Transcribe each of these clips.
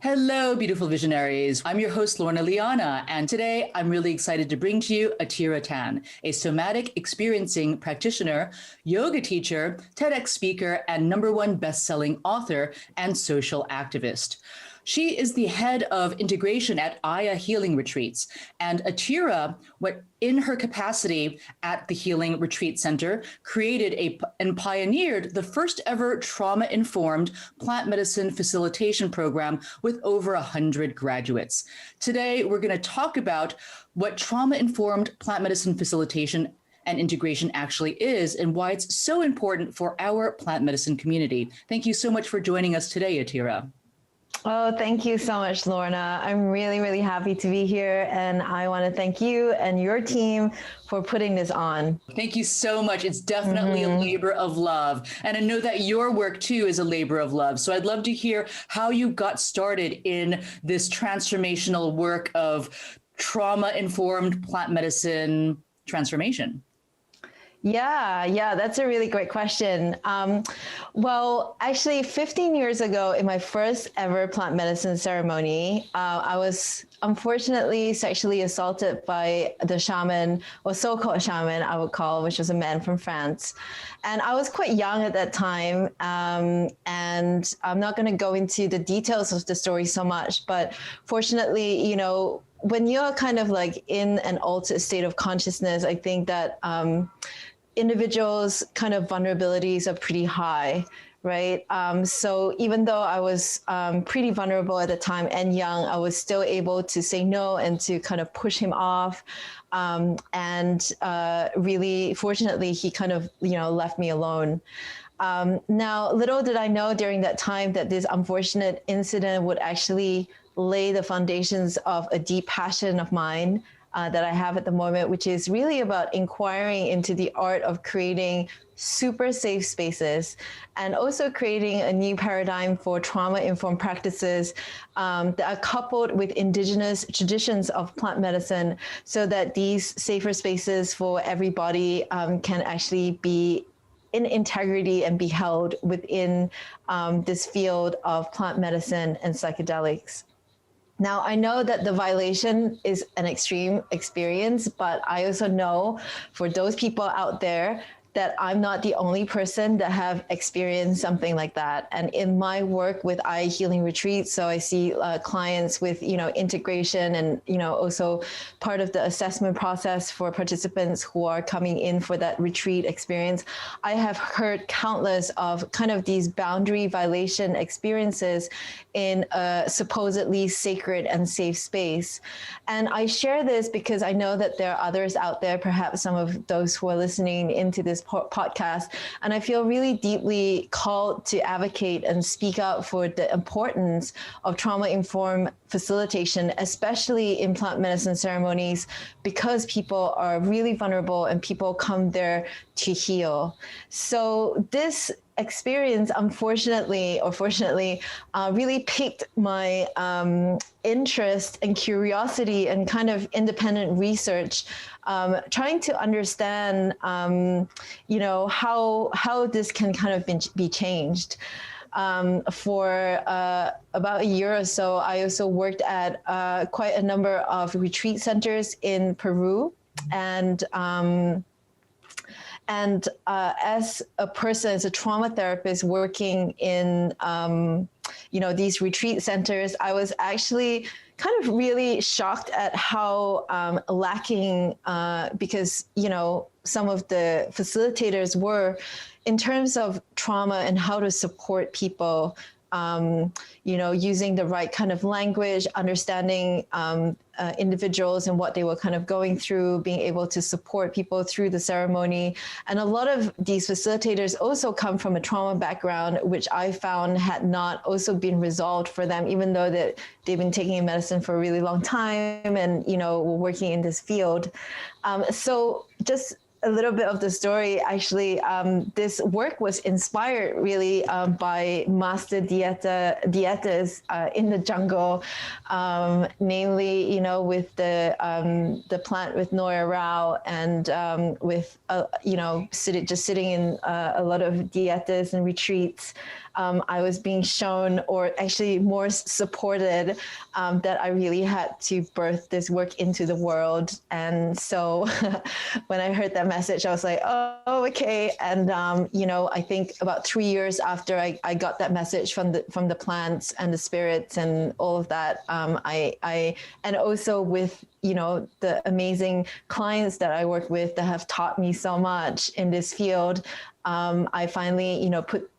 Hello, beautiful visionaries. I'm your host, Lorna, and today I'm really excited to bring to you Atira Tan, a somatic experiencing practitioner, yoga teacher, TEDx speaker, and #1 best-selling author and social activist. She is the head of integration at Aya Healing Retreats, and Atira, in her capacity at the Healing Retreat Center, created and pioneered the first ever trauma-informed plant medicine facilitation program with over 100 graduates. Today, we're going to talk about what trauma-informed plant medicine facilitation and integration actually is and why it's so important for our plant medicine community. Thank you so much for joining us today, Atira. Oh, thank you so much, Lorna. I'm really, really happy to be here. And I want to thank you and your team for putting this on. Thank you so much. It's definitely a labor of love. And I know that your work too is a labor of love. So I'd love to hear how you got started in this transformational work of trauma-informed plant medicine transformation. Yeah, that's a really great question. Well, actually 15 years ago in my first ever plant medicine ceremony, I was unfortunately sexually assaulted by the shaman, or so-called shaman I would call, which was a man from France. And I was quite young at that time. And I'm not going to go into the details of the story so much, but fortunately, when you're kind of like in an altered state of consciousness, I think that individuals' kind of vulnerabilities are pretty high, right? So even though I was pretty vulnerable at the time and young, I was still able to say no and to kind of push him off. And really, fortunately, he kind of, left me alone. Now, little did I know during that time that this unfortunate incident would actually lay the foundations of a deep passion of mine that I have at the moment, which is really about inquiring into the art of creating super safe spaces and also creating a new paradigm for trauma-informed practices that are coupled with indigenous traditions of plant medicine so that these safer spaces for everybody can actually be in integrity and be held within this field of plant medicine and psychedelics. Now, I know that the violation is an extreme experience, but I also know for those people out there that I'm not the only person that have experienced something like that. And in my work with Eye Healing Retreats, so I see clients with, integration and, also part of the assessment process for participants who are coming in for that retreat experience. I have heard countless of kind of these boundary violation experiences in a supposedly sacred and safe space. And I share this because I know that there are others out there, perhaps some of those who are listening into this podcast, and I feel really deeply called to advocate and speak up for the importance of trauma-informed facilitation, especially in plant medicine ceremonies, because people are really vulnerable and people come there to heal. So this experience, unfortunately or fortunately, really piqued my interest and curiosity and kind of independent research, trying to understand, how this can kind of be changed. For about a year or so, I also worked at quite a number of retreat centers in Peru, and as a person, as a trauma therapist working in, these retreat centers, I was actually kind of really shocked at how lacking, because, some of the facilitators were in terms of trauma and how to support people, using the right kind of language, understanding individuals and what they were kind of going through, being able to support people through the ceremony. And a lot of these facilitators also come from a trauma background, which I found had not also been resolved for them, even though that they've been taking medicine for a really long time and, were working in this field. So just a little bit of the story, actually, this work was inspired really by master dietas in the jungle, namely, you know, with the plant with Noya Rao, and with, you know, just sitting in a lot of dietas and retreats. I was being shown, or actually more supported, that I really had to birth this work into the world. And so when I heard that message, I was like, oh, okay. And, you know, I think about 3 years after I got that message from the plants and the spirits and all of that, and also with, you know, the amazing clients that I work with that have taught me so much in this field, I finally, you know, put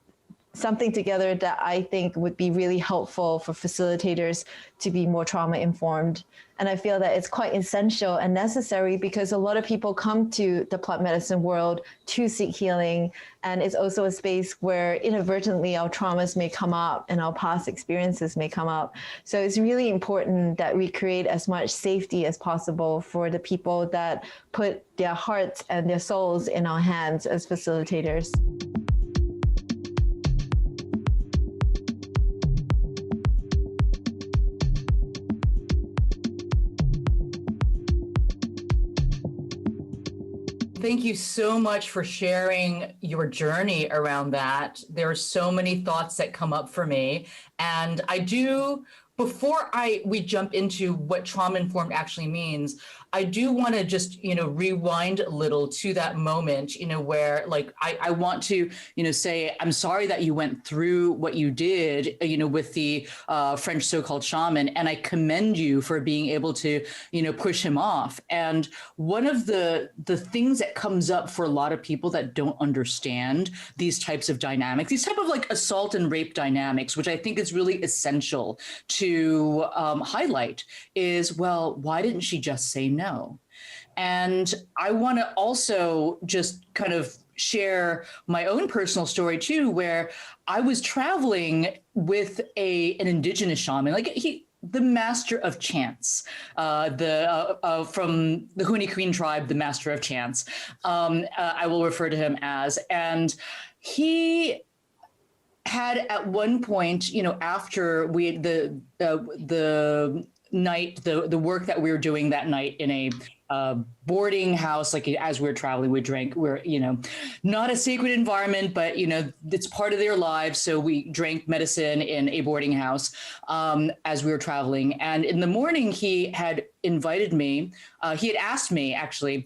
something together that I think would be really helpful for facilitators to be more trauma informed. And I feel that it's quite essential and necessary because a lot of people come to the plant medicine world to seek healing. And it's also a space where inadvertently our traumas may come up and our past experiences may come up. So it's really important that we create as much safety as possible for the people that put their hearts and their souls in our hands as facilitators. Thank you so much for sharing your journey around that. There are so many thoughts that come up for me. And I do, before we jump into what trauma-informed actually means, I do want to just, you know, rewind a little to that moment, you know, where like, I want to, you know, say, I'm sorry that you went through what you did, you know, with the French so-called shaman, and I commend you for being able to, you know, push him off. And one of the things that comes up for a lot of people that don't understand these types of dynamics, these type of like assault and rape dynamics, which I think is really essential to highlight, is, well, why didn't she just say no? And I want to also just kind of share my own personal story too, where I was traveling with an indigenous shaman, like the master of chants, from the Huni Queen tribe, the master of chants. I will refer to him as, and he had at one point, you know, after we had the night, the work that we were doing that night in a boarding house, like as we were traveling, we drank, we're, you know, not a sacred environment, but, you know, it's part of their lives. So we drank medicine in a boarding house as we were traveling. And in the morning, he had invited me, he had asked me actually,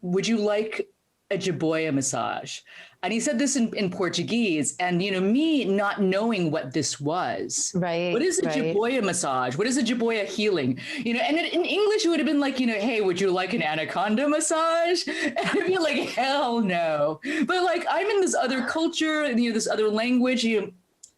would you like a jiboya massage? And he said this in Portuguese, and, you know, me not knowing what this was. Right. What is a jiboya massage? What is a jiboya healing? You know, and in English, it would have been like, you know, hey, would you like an anaconda massage? And I'd be like, hell no. But like, I'm in this other culture, you know, this other language, you know,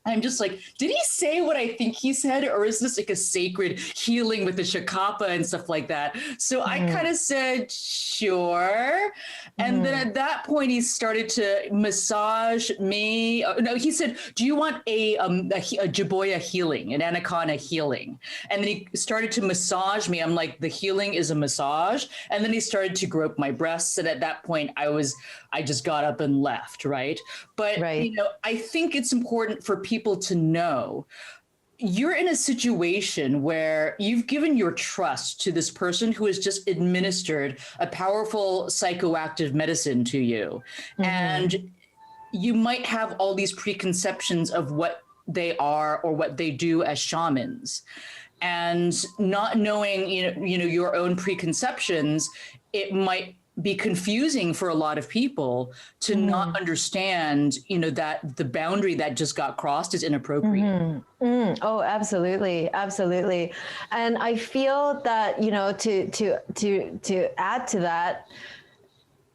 I'm just like, did he say what I think he said? Or is this like a sacred healing with the shakapa and stuff like that? So I kind of said, sure. And then at that point, he started to massage me. No, he said, do you want a jiboya healing, an anaconda healing? And then he started to massage me. I'm like, the healing is a massage. And then he started to grope my breasts. And at that point, I just got up and left, right? But, you know, I think it's important for people to know you're in a situation where you've given your trust to this person who has just administered a powerful psychoactive medicine to you. And you might have all these preconceptions of what they are or what they do as shamans. And not knowing, you know, your own preconceptions, it might be confusing for a lot of people to not understand, you know, that the boundary that just got crossed is inappropriate. Oh, absolutely. Absolutely. And I feel that, you know, to add to that,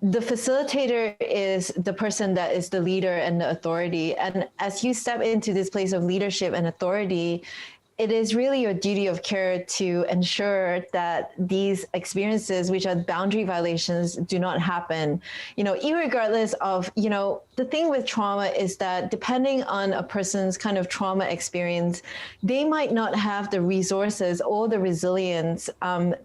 the facilitator is the person that is the leader and the authority. And as you step into this place of leadership and authority, it is really your duty of care to ensure that these experiences, which are boundary violations, do not happen. Irregardless of, the thing with trauma is that depending on a person's kind of trauma experience, they might not have the resources or the resilience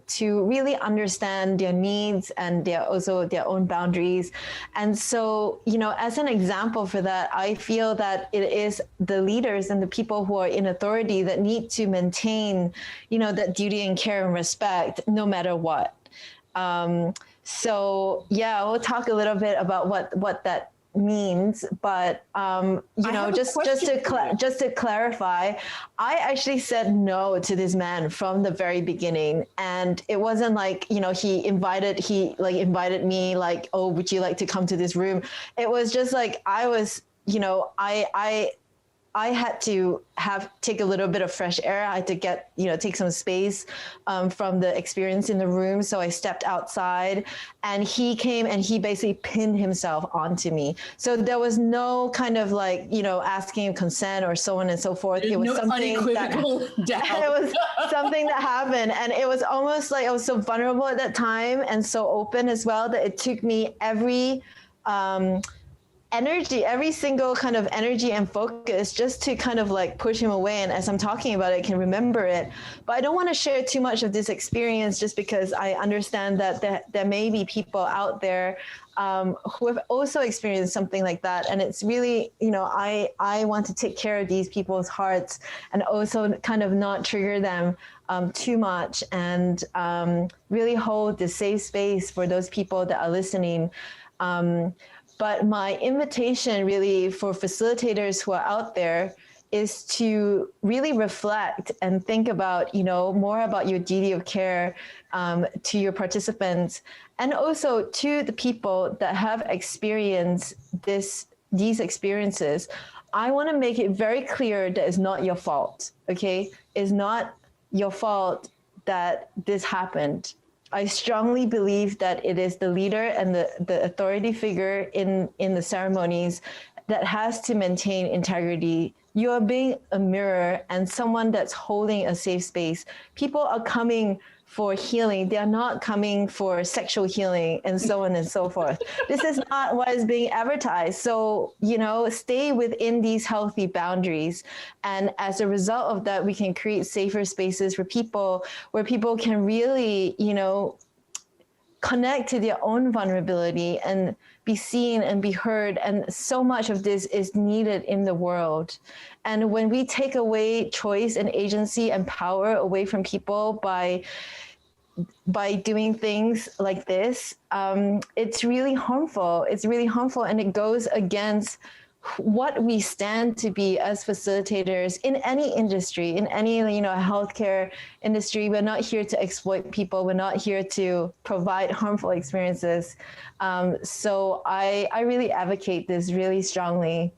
to really understand their needs and also their own boundaries. And so, as an example for that, I feel that it is the leaders and the people who are in authority that need to maintain, that duty and care and respect no matter what. So yeah, we'll talk a little bit about what that means, but just to clarify, I actually said no to this man from the very beginning, and it wasn't like he invited me like, oh, would you like to come to this room? It was just like I was I had to take a little bit of fresh air. I had to take some space from the experience in the room. So I stepped outside, and he came and he basically pinned himself onto me. So there was no kind of asking consent or so on and so forth. It was something that happened, and it was almost like I was so vulnerable at that time and so open as well that it took me every single kind of energy and focus just to kind of push him away. And as I'm talking about it, I can remember it. But I don't want to share too much of this experience just because I understand that there may be people out there who have also experienced something like that. And it's really, I want to take care of these people's hearts and also kind of not trigger them too much, and really hold the safe space for those people that are listening. But my invitation really for facilitators who are out there is to really reflect and think about, more about your duty of care to your participants, and also to the people that have experienced these experiences. I want to make it very clear that it's not your fault, okay? It's not your fault that this happened. I strongly believe that it is the leader and the authority figure in the ceremonies that has to maintain integrity. You are being a mirror and someone that's holding a safe space. People are coming for healing. They are not coming for sexual healing and so on and so forth. This is not what is being advertised. So, stay within these healthy boundaries. And as a result of that, we can create safer spaces for people where people can really, connect to their own vulnerability and be seen and be heard. And so much of this is needed in the world. And when we take away choice and agency and power away from people by doing things like this, it's really harmful. It's really harmful, and it goes against what we stand to be as facilitators in any industry, in any healthcare industry. We're not here to exploit people. We're not here to provide harmful experiences. So I really advocate this really strongly.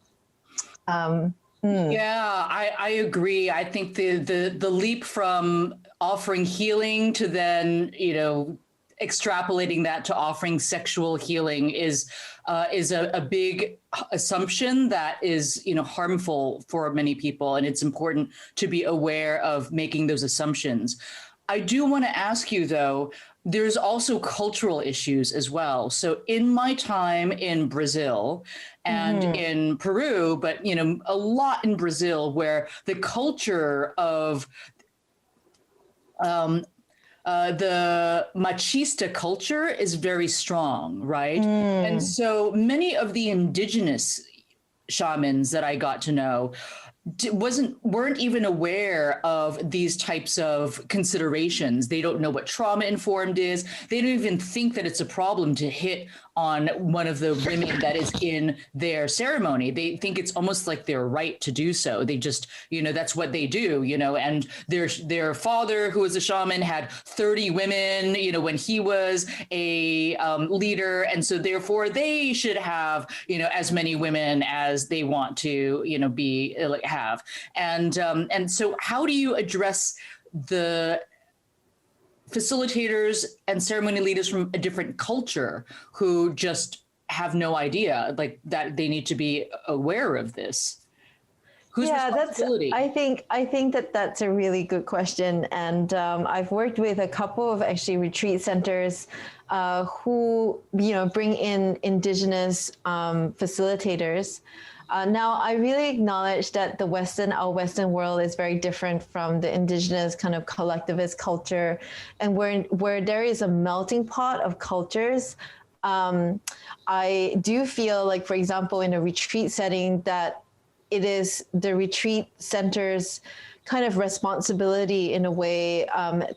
Yeah, I agree. I think the leap from offering healing to then, extrapolating that to offering sexual healing is a big assumption that is, harmful for many people. And it's important to be aware of making those assumptions. I do want to ask you, though, there's also cultural issues as well. So in my time in Brazil and in Peru, but, a lot in Brazil, where the culture of the machista culture is very strong, right? And so many of the indigenous shamans that I got to know weren't even aware of these types of considerations. They don't know what trauma informed is. They don't even think that it's a problem to hit on one of the women that is in their ceremony. They think it's almost like their right to do so. They just, that's what they do, and their father, who was a shaman, had 30 women, when he was a leader. And so therefore they should have, as many women as they want to, have. And so how do you address the facilitators and ceremony leaders from a different culture who just have no idea, that they need to be aware of this? Whose Yeah, responsibility? I think that that's a really good question. And I've worked with a couple of actually retreat centers who, bring in indigenous facilitators. Now, I really acknowledge that our Western world is very different from the indigenous kind of collectivist culture, and where there is a melting pot of cultures. I do feel like, for example, in a retreat setting, that it is the retreat center's kind of responsibility in a way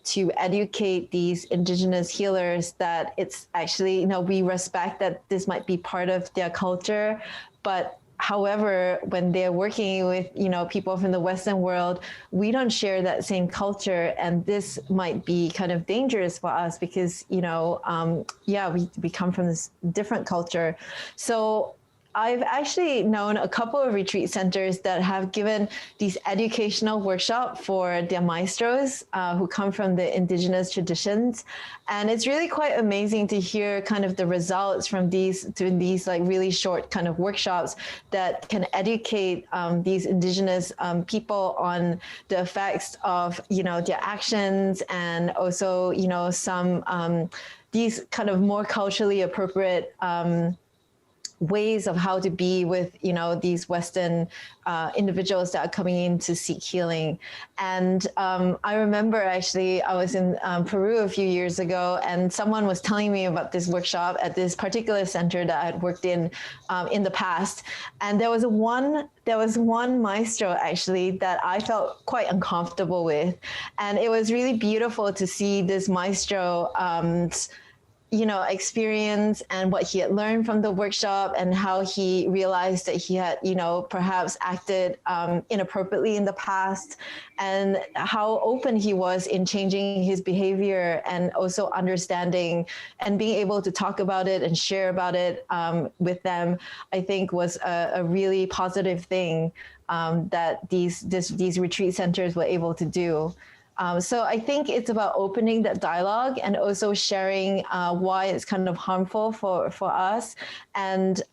to educate these indigenous healers that it's actually, we respect that this might be part of their culture, but however, when they're working with, people from the Western world, we don't share that same culture. And this might be kind of dangerous for us because, we come from this different culture. So I've actually known a couple of retreat centers that have given these educational workshops for their maestros who come from the indigenous traditions. And it's really quite amazing to hear kind of the results from these like really short kind of workshops that can educate these indigenous people on the effects of, their actions, and also, some these kind of more culturally appropriate ways of how to be with, these Western individuals that are coming in to seek healing. And I remember actually I was in Peru a few years ago, and someone was telling me about this workshop at this particular center that I had worked in the past. And there was one maestro actually that I felt quite uncomfortable with. And it was really beautiful to see this maestro experience and what he had learned from the workshop, and how he realized that he had, perhaps acted inappropriately in the past, and how open he was in changing his behavior, and also understanding and being able to talk about it and share about it with them, I think was a really positive thing that these retreat centers were able to do. So I think it's about opening that dialogue and also sharing why it's kind of harmful for us, and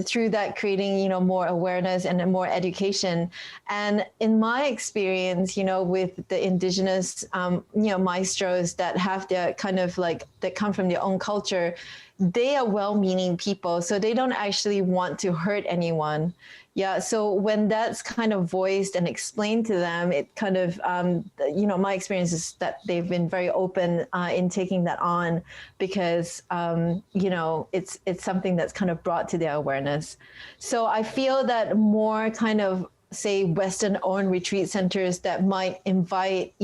through that creating, more awareness and more education. And in my experience, with the indigenous, maestros that have their kind of like, that come from their own culture, they are well-meaning people. So they don't actually want to hurt anyone. Yeah. So when that's kind of voiced and explained to them, it kind of, my experience is that they've been very open in taking that on, because, it's something that's kind of brought to their awareness. So I feel that more kind of, say, Western-owned retreat centers that might invite,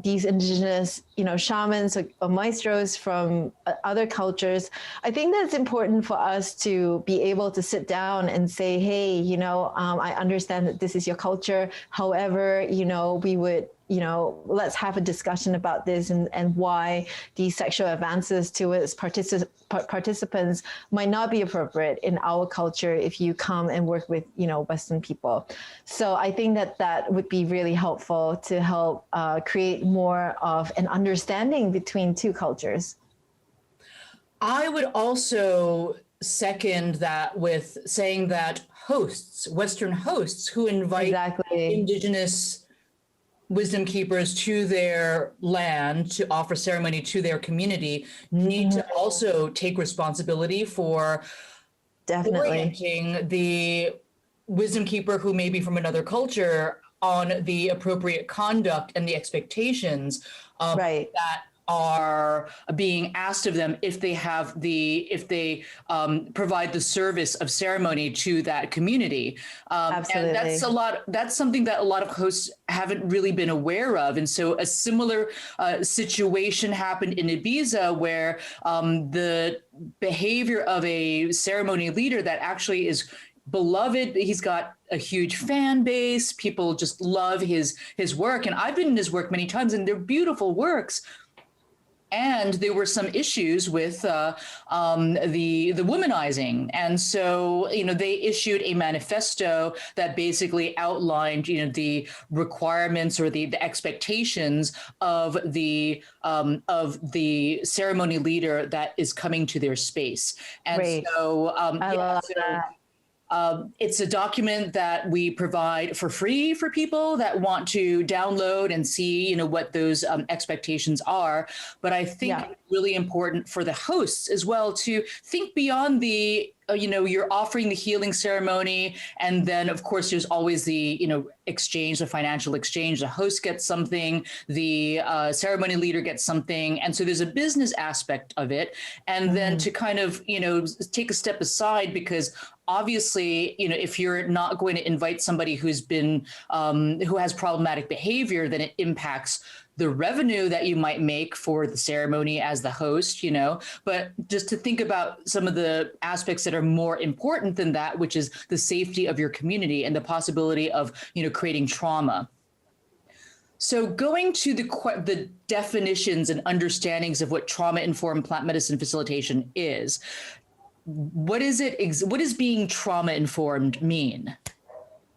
these indigenous, shamans or maestros from other cultures. I think that's important for us to be able to sit down and say, hey, I understand that this is your culture. However, we would, let's have a discussion about this, and why these sexual advances towards participants might not be appropriate in our culture if you come and work with, Western people. So I think that would be really helpful to help create more of an understanding between two cultures. I would also second that with saying that Western hosts who invite Exactly. indigenous wisdom keepers to their land to offer ceremony to their community need to also take responsibility for orienting the wisdom keeper who may be from another culture on the appropriate conduct and the expectations that are being asked of them if they provide the service of ceremony to that community. Absolutely. And that's something that a lot of hosts haven't really been aware of. And so a similar situation happened in Ibiza, where the behavior of a ceremony leader that actually is beloved. He's got a huge fan base. People just love his work. And I've been in his work many times, and they're beautiful works. And there were some issues with the womanizing. And so, they issued a manifesto that basically outlined, the requirements or the expectations of the ceremony leader that is coming to their space. And I love that. It's a document that we provide for free for people that want to download and see, what those expectations are. But I think it's really important for the hosts as well to think beyond the you're offering the healing ceremony. And then, of course, there's always the, exchange, the financial exchange. The host gets something, the ceremony leader gets something. And so there's a business aspect of it. And then to kind of, take a step aside, because obviously, if you're not going to invite somebody who's been, who has problematic behavior, then it impacts the revenue that you might make for the ceremony as the host, but just to think about some of the aspects that are more important than that, which is the safety of your community and the possibility of, creating trauma. So going to the definitions and understandings of what trauma-informed plant medicine facilitation is, what is it? What does being trauma-informed mean?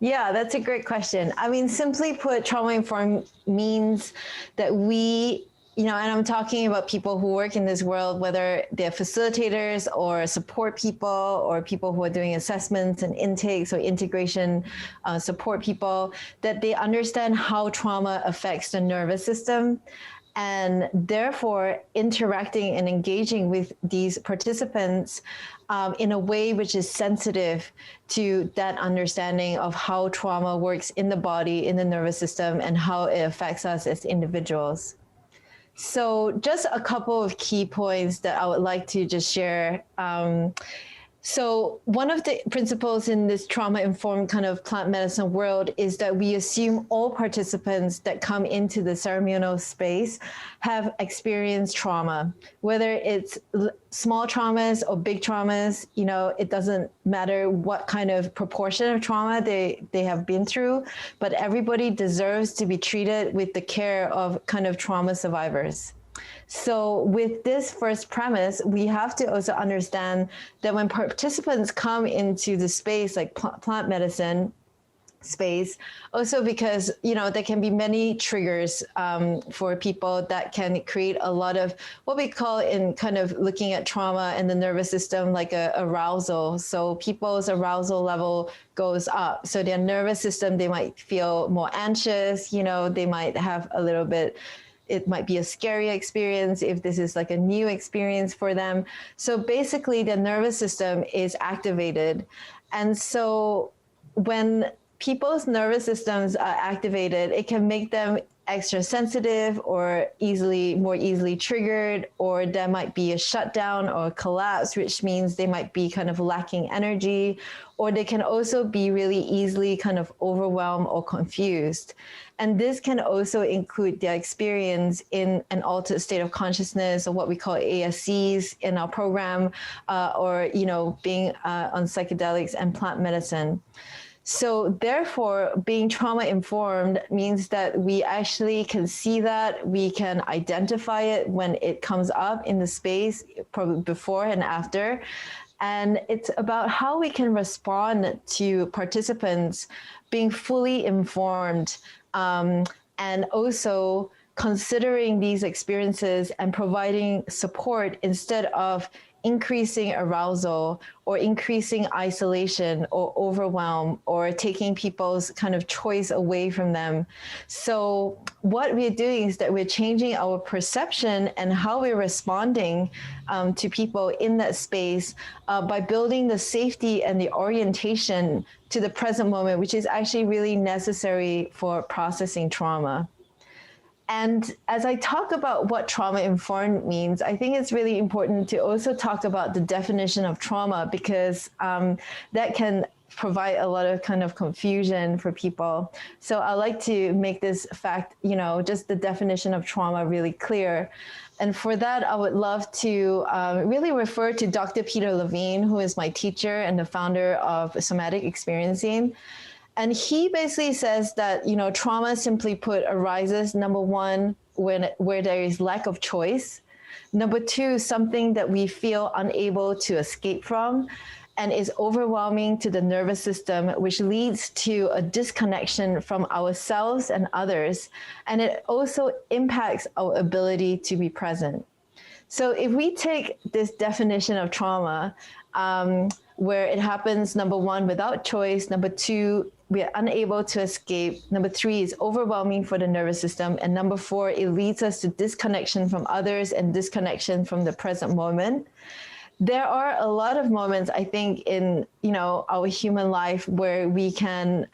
Yeah, that's a great question. I mean, simply put, trauma-informed means that we, and I'm talking about people who work in this world, whether they're facilitators or support people or people who are doing assessments and intakes or integration support people, that they understand how trauma affects the nervous system. And therefore, interacting and engaging with these participants in a way which is sensitive to that understanding of how trauma works in the body, in the nervous system, and how it affects us as individuals. So just a couple of key points that I would like to just share. So one of the principles in this trauma-informed kind of plant medicine world is that we assume all participants that come into the ceremonial space have experienced trauma, whether it's small traumas or big traumas. It doesn't matter what kind of proportion of trauma they have been through, but everybody deserves to be treated with the care of kind of trauma survivors. So with this first premise, we have to also understand that when participants come into the space, like plant medicine space, also because, there can be many triggers for people that can create a lot of what we call in kind of looking at trauma and the nervous system, like a arousal. So people's arousal level goes up. So their nervous system, they might feel more anxious, they might have a little bit. It might be a scary experience if this is like a new experience for them. So basically the nervous system is activated. And so when people's nervous systems are activated, it can make them extra sensitive or more easily triggered, or there might be a shutdown or a collapse, which means they might be kind of lacking energy, or they can also be really easily kind of overwhelmed or confused. And this can also include their experience in an altered state of consciousness, or what we call ASCs in our program, or, being on psychedelics and plant medicine. So therefore, being trauma-informed means that we actually can see that, we can identify it when it comes up in the space, probably before and after. And it's about how we can respond to participants being fully informed, and also considering these experiences and providing support instead of increasing arousal or increasing isolation or overwhelm or taking people's kind of choice away from them. So what we're doing is that we're changing our perception and how we're responding to people in that space by building the safety and the orientation to the present moment, which is actually really necessary for processing trauma. And as I talk about what trauma-informed means, I think it's really important to also talk about the definition of trauma, because that can provide a lot of kind of confusion for people. So I like to make this fact, just the definition of trauma really clear. And for that, I would love to really refer to Dr. Peter Levine, who is my teacher and the founder of Somatic Experiencing. And he basically says that, trauma, simply put, arises, number one, where there is lack of choice. Number two, something that we feel unable to escape from and is overwhelming to the nervous system, which leads to a disconnection from ourselves and others. And it also impacts our ability to be present. So if we take this definition of trauma, where it happens, number one, without choice, number two, we are unable to escape, number three, is overwhelming for the nervous system, and number four, it leads us to disconnection from others and disconnection from the present moment. There are a lot of moments, I think, in our human life where we can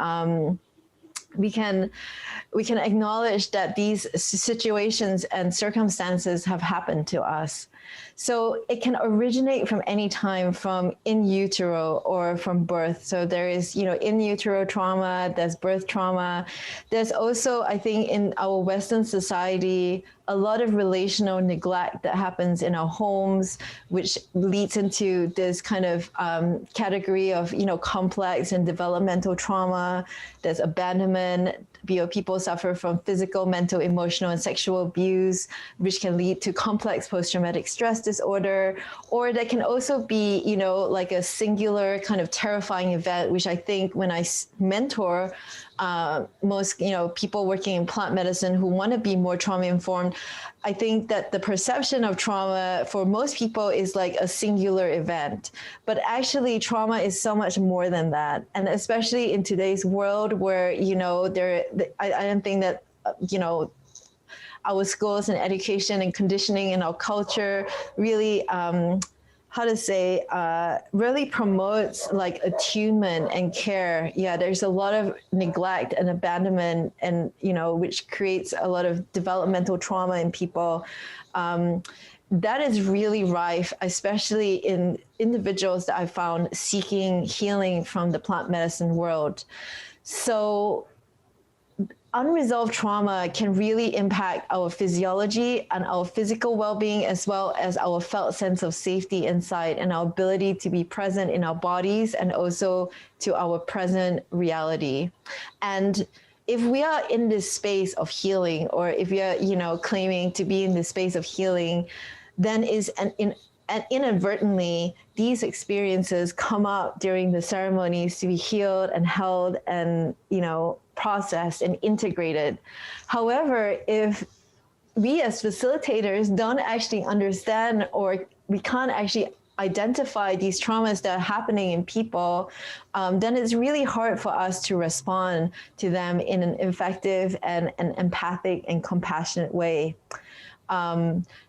acknowledge that these situations and circumstances have happened to us. So it can originate from any time, from in utero or from birth. So there is, in utero trauma, there's birth trauma. There's also, I think, in our Western society, a lot of relational neglect that happens in our homes, which leads into this kind of category of, complex and developmental trauma. There's abandonment. People suffer from physical, mental, emotional, and sexual abuse, which can lead to complex post-traumatic stress disorder. Or there can also be, like a singular kind of terrifying event, which I think when I mentor most, people working in plant medicine who want to be more trauma informed, I think that the perception of trauma for most people is like a singular event, but actually trauma is so much more than that. And especially in today's world where, I don't think that, our schools and education and conditioning and our culture really, really promotes like attunement and care. Yeah, there's a lot of neglect and abandonment, and which creates a lot of developmental trauma in people. That is really rife, especially in individuals that I found seeking healing from the plant medicine world. So unresolved trauma can really impact our physiology and our physical well-being, as well as our felt sense of safety inside and our ability to be present in our bodies and also to our present reality. And if we are in this space of healing, or if we are, claiming to be in this space of healing, then and inadvertently, these experiences come up during the ceremonies to be healed and held and, processed and integrated. However, if we as facilitators don't actually understand, or we can't actually identify these traumas that are happening in people, then it's really hard for us to respond to them in an effective and an empathic and compassionate way.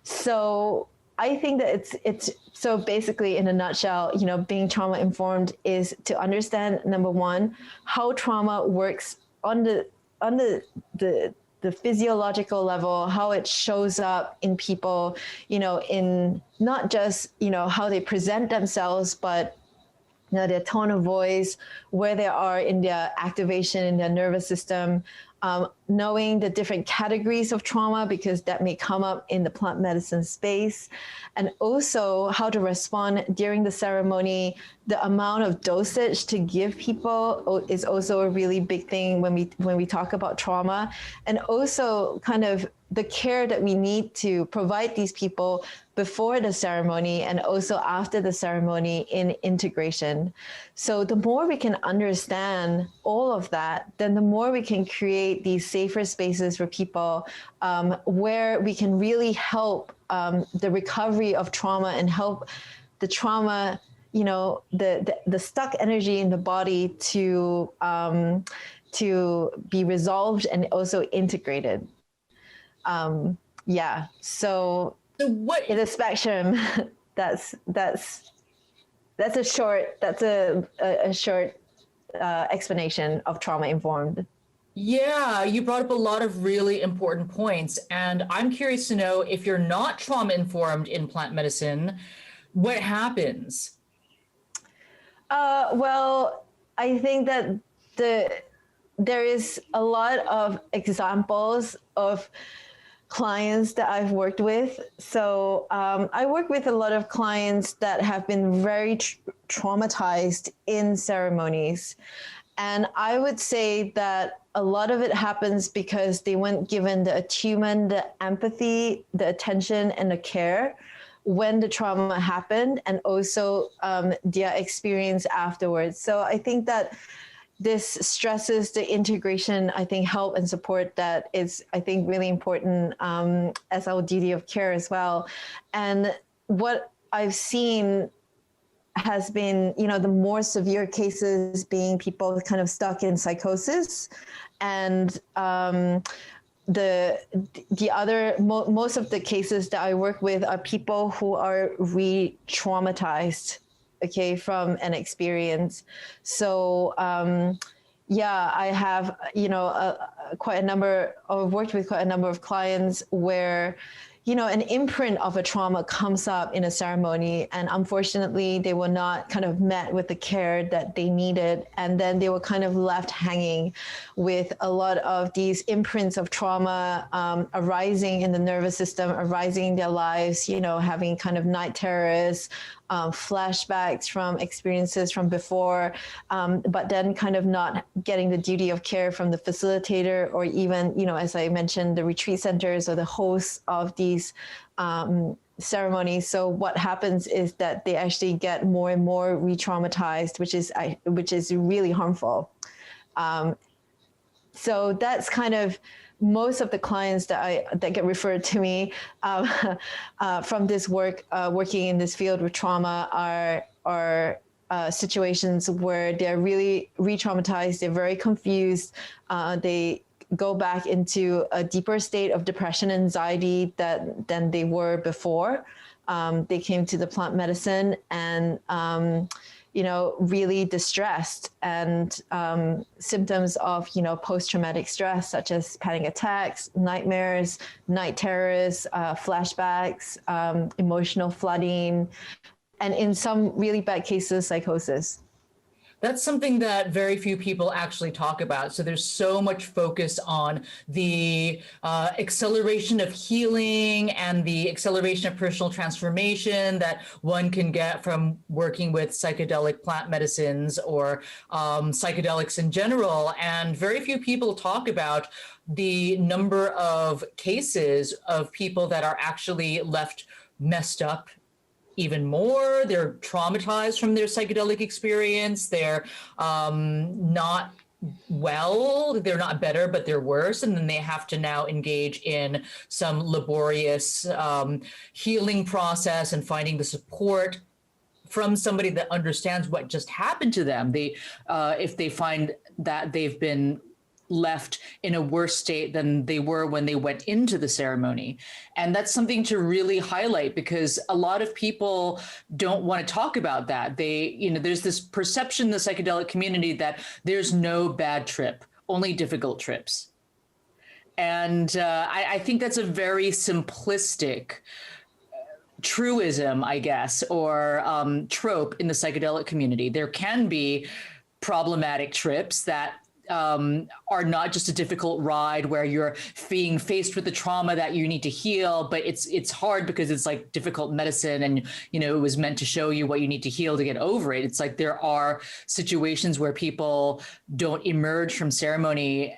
So I think that it's so basically, in a nutshell, being trauma informed is to understand, number one, how trauma works on the physiological level, how it shows up in people, in not just, how they present themselves, but their tone of voice, where they are in their activation in their nervous system, knowing the different categories of trauma, because that may come up in the plant medicine space, and also how to respond during the ceremony. The amount of dosage to give people is also a really big thing when we talk about trauma, and also kind of the care that we need to provide these people before the ceremony and also after the ceremony in integration. So the more we can understand all of that, then the more we can create these safer spaces for people, where we can really help the recovery of trauma and help the trauma, the stuck energy in the body to be resolved and also integrated. So what in the spectrum, that's a short explanation of trauma informed. Yeah, you brought up a lot of really important points, and I'm curious to know, if you're not trauma informed in plant medicine, what happens? Well, I think that there is a lot of examples of clients that I've worked with. So I work with a lot of clients that have been very traumatized in ceremonies. And I would say that a lot of it happens because they weren't given the attunement, the empathy, the attention, and the care when the trauma happened, and also their experience afterwards. So I think that this stresses the integration, I think, help and support that is, I think, really important as our duty of care as well. And what I've seen has been, the more severe cases being people kind of stuck in psychosis, and most of the cases that I work with are people who are re-traumatized, okay, from an experience. So I have, worked with quite a number of clients where an imprint of a trauma comes up in a ceremony, and unfortunately they were not kind of met with the care that they needed. And then they were kind of left hanging with a lot of these imprints of trauma arising in the nervous system, arising in their lives, having kind of night terrors, flashbacks from experiences from before, but then kind of not getting the duty of care from the facilitator, or even, as I mentioned, the retreat centers or the hosts of these ceremonies. So what happens is that they actually get more and more re-traumatized, which is really harmful. So that's kind of most of the clients that get referred to me from this work, working in this field with trauma, are situations where they're really re-traumatized, they're very confused, they go back into a deeper state of depression and anxiety than they were before. They came to the plant medicine and really distressed, and symptoms of, post-traumatic stress, such as panic attacks, nightmares, night terrors, flashbacks, emotional flooding, and in some really bad cases, psychosis. That's something that very few people actually talk about. So there's so much focus on the acceleration of healing and the acceleration of personal transformation that one can get from working with psychedelic plant medicines or psychedelics in general. And very few people talk about the number of cases of people that are actually left messed up even more. They're traumatized from their psychedelic experience. They're not well, they're not better, but they're worse. And then they have to now engage in some laborious healing process and finding the support from somebody that understands what just happened to them. If they find that they've been left in a worse state than they were when they went into the ceremony. And that's something to really highlight, because a lot of people don't want to talk about that. There's this perception in the psychedelic community that there's no bad trip, only difficult trips. And I think that's a very simplistic truism, I guess, or trope in the psychedelic community. There can be problematic trips that are not just a difficult ride where you're being faced with the trauma that you need to heal, but it's hard because it's like difficult medicine, and it was meant to show you what you need to heal to get over it. It's like there are situations where people don't emerge from ceremony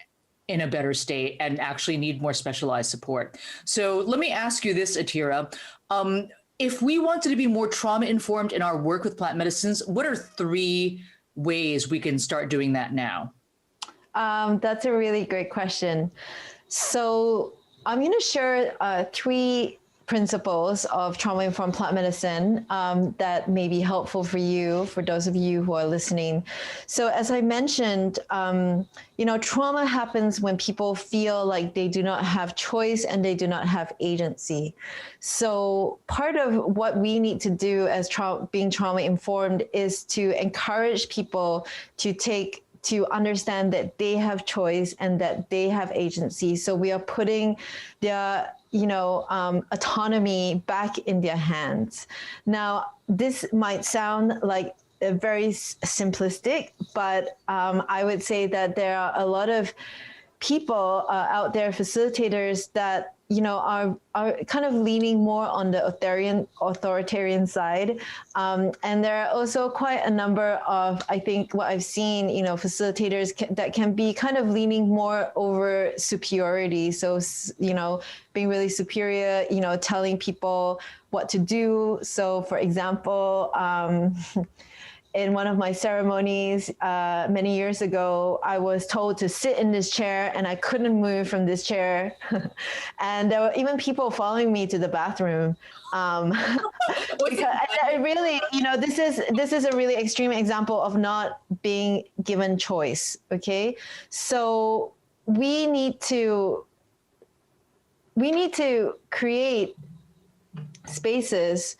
in a better state and actually need more specialized support. So let me ask you this, Atira. If we wanted to be more trauma informed in our work with plant medicines, what are 3 ways we can start doing that now? That's a really great question. So I'm going to share 3 principles of trauma-informed plant medicine that may be helpful for you, for those of you who are listening. So as I mentioned, trauma happens when people feel like they do not have choice and they do not have agency. So part of what we need to do as being trauma-informed is to encourage people to understand that they have choice and that they have agency. So we are putting their, autonomy back in their hands. Now, this might sound like very simplistic, but I would say that there are a lot of people out there, facilitators, that are kind of leaning more on the authoritarian side. And there are also quite a number of, I think what I've seen, facilitators that can be kind of leaning more over superiority. So, being really superior, telling people what to do. So for example, in one of my ceremonies many years ago, I was told to sit in this chair and I couldn't move from this chair. And there were even people following me to the bathroom. Because I really, this is a really extreme example of not being given choice. Okay. So we need to create spaces.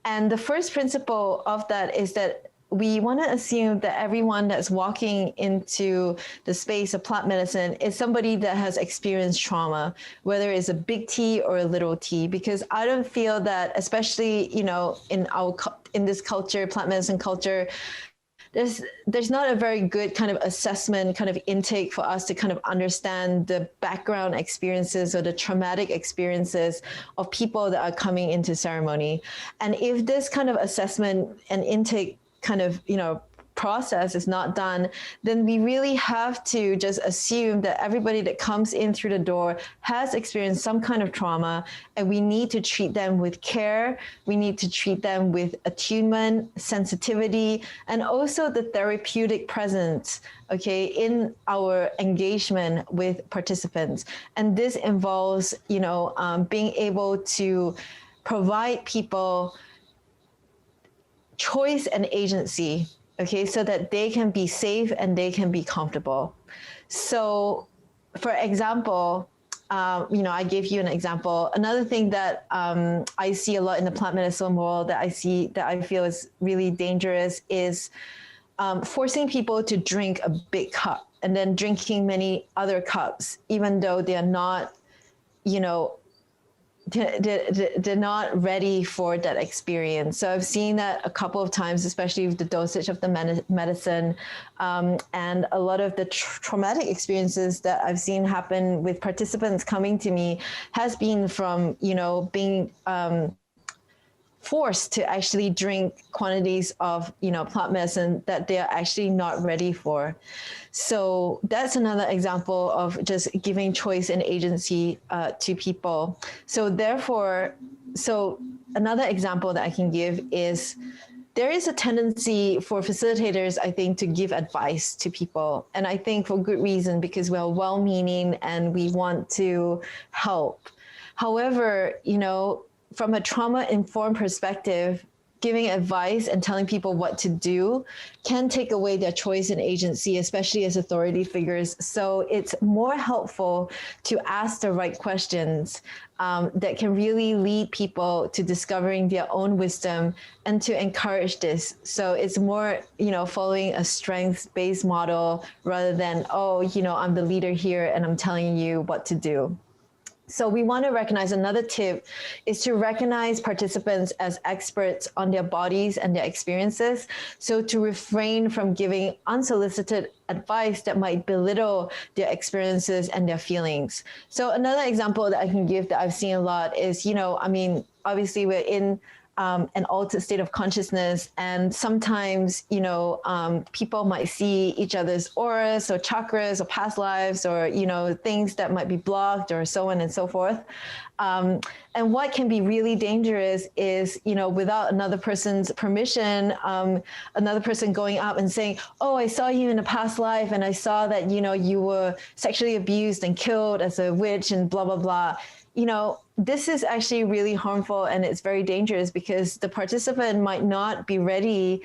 And the first principle of that is that we want to assume that everyone that's walking into the space of plant medicine is somebody that has experienced trauma, whether it's a big T or a little t, because I don't feel that, especially, in this culture, plant medicine culture, there's not a very good kind of assessment, kind of intake for us to kind of understand the background experiences or the traumatic experiences of people that are coming into ceremony. And if this kind of assessment and intake kind of, process is not done, then we really have to just assume that everybody that comes in through the door has experienced some kind of trauma, and we need to treat them with care. We need to treat them with attunement, sensitivity, and also the therapeutic presence, okay, in our engagement with participants. And this involves, being able to provide people choice and agency, okay, so that they can be safe and they can be comfortable. So, for example, I gave you an example. Another thing that I see a lot in the plant medicine world that I feel is really dangerous is forcing people to drink a big cup and then drinking many other cups, even though they are not, they're not ready for that experience. So I've seen that a couple of times, especially with the dosage of the medicine, and a lot of the traumatic experiences that I've seen happen with participants coming to me has been from, being forced to actually drink quantities of, plant medicine that they're actually not ready for. So that's another example of just giving choice and agency to people. So therefore, another example that I can give is there is a tendency for facilitators, I think, to give advice to people. And I think for good reason, because we're well-meaning and we want to help. However, from a trauma-informed perspective, giving advice and telling people what to do can take away their choice and agency, especially as authority figures. So it's more helpful to ask the right questions that can really lead people to discovering their own wisdom and to encourage this. So it's more, following a strengths-based model rather than, I'm the leader here and I'm telling you what to do. So we want to recognize, another tip is to recognize participants as experts on their bodies and their experiences. So to refrain from giving unsolicited advice that might belittle their experiences and their feelings. So another example that I can give that I've seen a lot is, obviously we're in an altered state of consciousness. And sometimes, people might see each other's auras or chakras or past lives or, things that might be blocked or so on and so forth. And what can be really dangerous is, without another person's permission, another person going up and saying, oh, I saw you in a past life and I saw that, you were sexually abused and killed as a witch and blah, blah, blah. This is actually really harmful and it's very dangerous because the participant might not be ready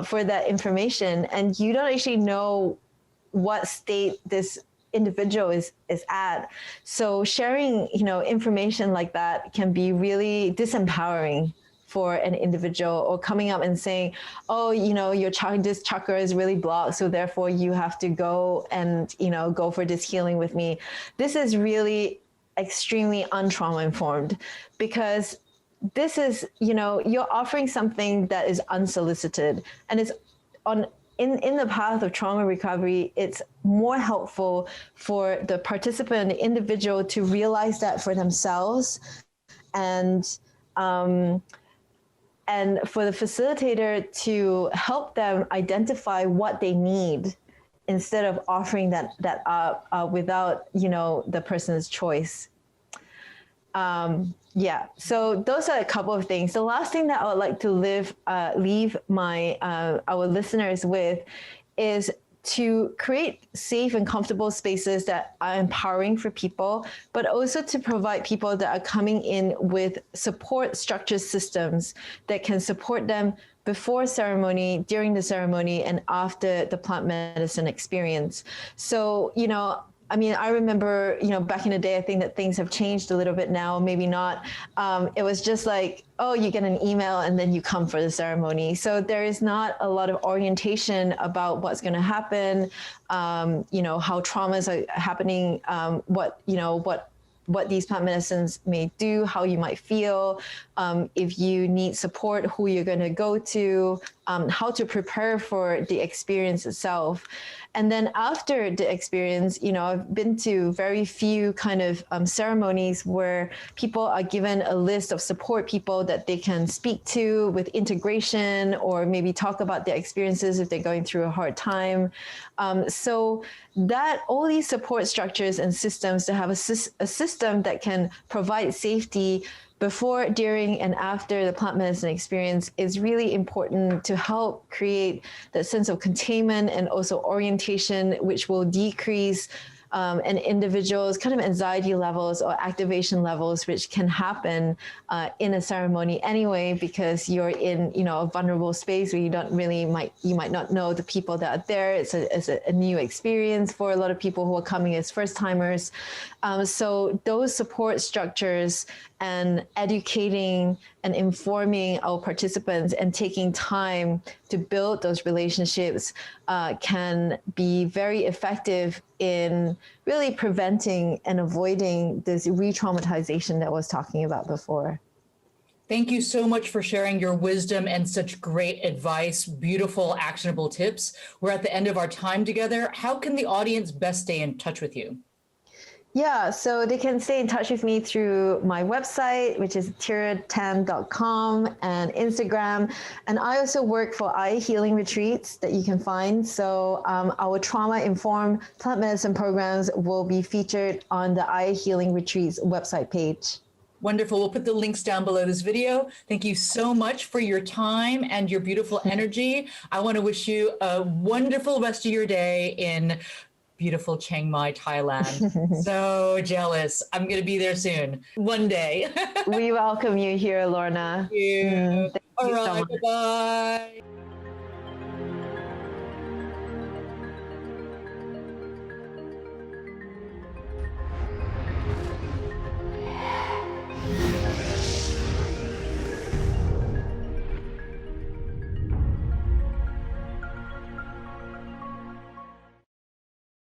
for that information. And you don't actually know what state this individual is at. So sharing, information like that can be really disempowering for an individual, or coming up and saying, oh, this chakra is really blocked, so therefore you have to go and, go for this healing with me. This is really extremely untrauma informed, because this is, you're offering something that is unsolicited, and it's in the path of trauma recovery. It's more helpful for the participant, the individual, to realize that for themselves, and for the facilitator to help them identify what they need, instead of offering that up without, the person's choice. Yeah, so those are a couple of things. The last thing that I would like to leave my our listeners with is to create safe and comfortable spaces that are empowering for people, but also to provide people that are coming in with support structure systems that can support them before ceremony, during the ceremony, and after the plant medicine experience. So, I mean, I remember, back in the day, I think that things have changed a little bit now, maybe not. It was just like, oh, you get an email and then you come for the ceremony. So there is not a lot of orientation about what's going to happen, how traumas are happening, what these plant medicines may do, how you might feel, if you need support, who you're going to go to, how to prepare for the experience itself. And then after the experience, I've been to very few kind of ceremonies where people are given a list of support people that they can speak to with integration, or maybe talk about their experiences if they're going through a hard time. So that all these support structures and systems to have a system that can provide safety before, during, and after the plant medicine experience is really important to help create that sense of containment and also orientation, which will decrease an individual's kind of anxiety levels or activation levels, which can happen in a ceremony anyway, because you're in, a vulnerable space where you might not know the people that are there. It's a new experience for a lot of people who are coming as first timers. So those support structures and educating and informing our participants and taking time to build those relationships can be very effective in really preventing and avoiding this re-traumatization that I was talking about before. Thank you so much for sharing your wisdom and such great advice, beautiful, actionable tips. We're at the end of our time together. How can the audience best stay in touch with you? Yeah, so they can stay in touch with me through my website, which is atiratan.com, and Instagram. And I also work for eye healing retreats that you can find. So our trauma-informed plant medicine programs will be featured on the eye healing retreats website page. Wonderful. We'll put the links down below this video. Thank you so much for your time and your beautiful energy. I want to wish you a wonderful rest of your day in beautiful Chiang Mai, Thailand. So jealous. I'm going to be there soon. One day. We welcome you here, Lorna. Thank you. Thank All you right. so much. Bye-bye.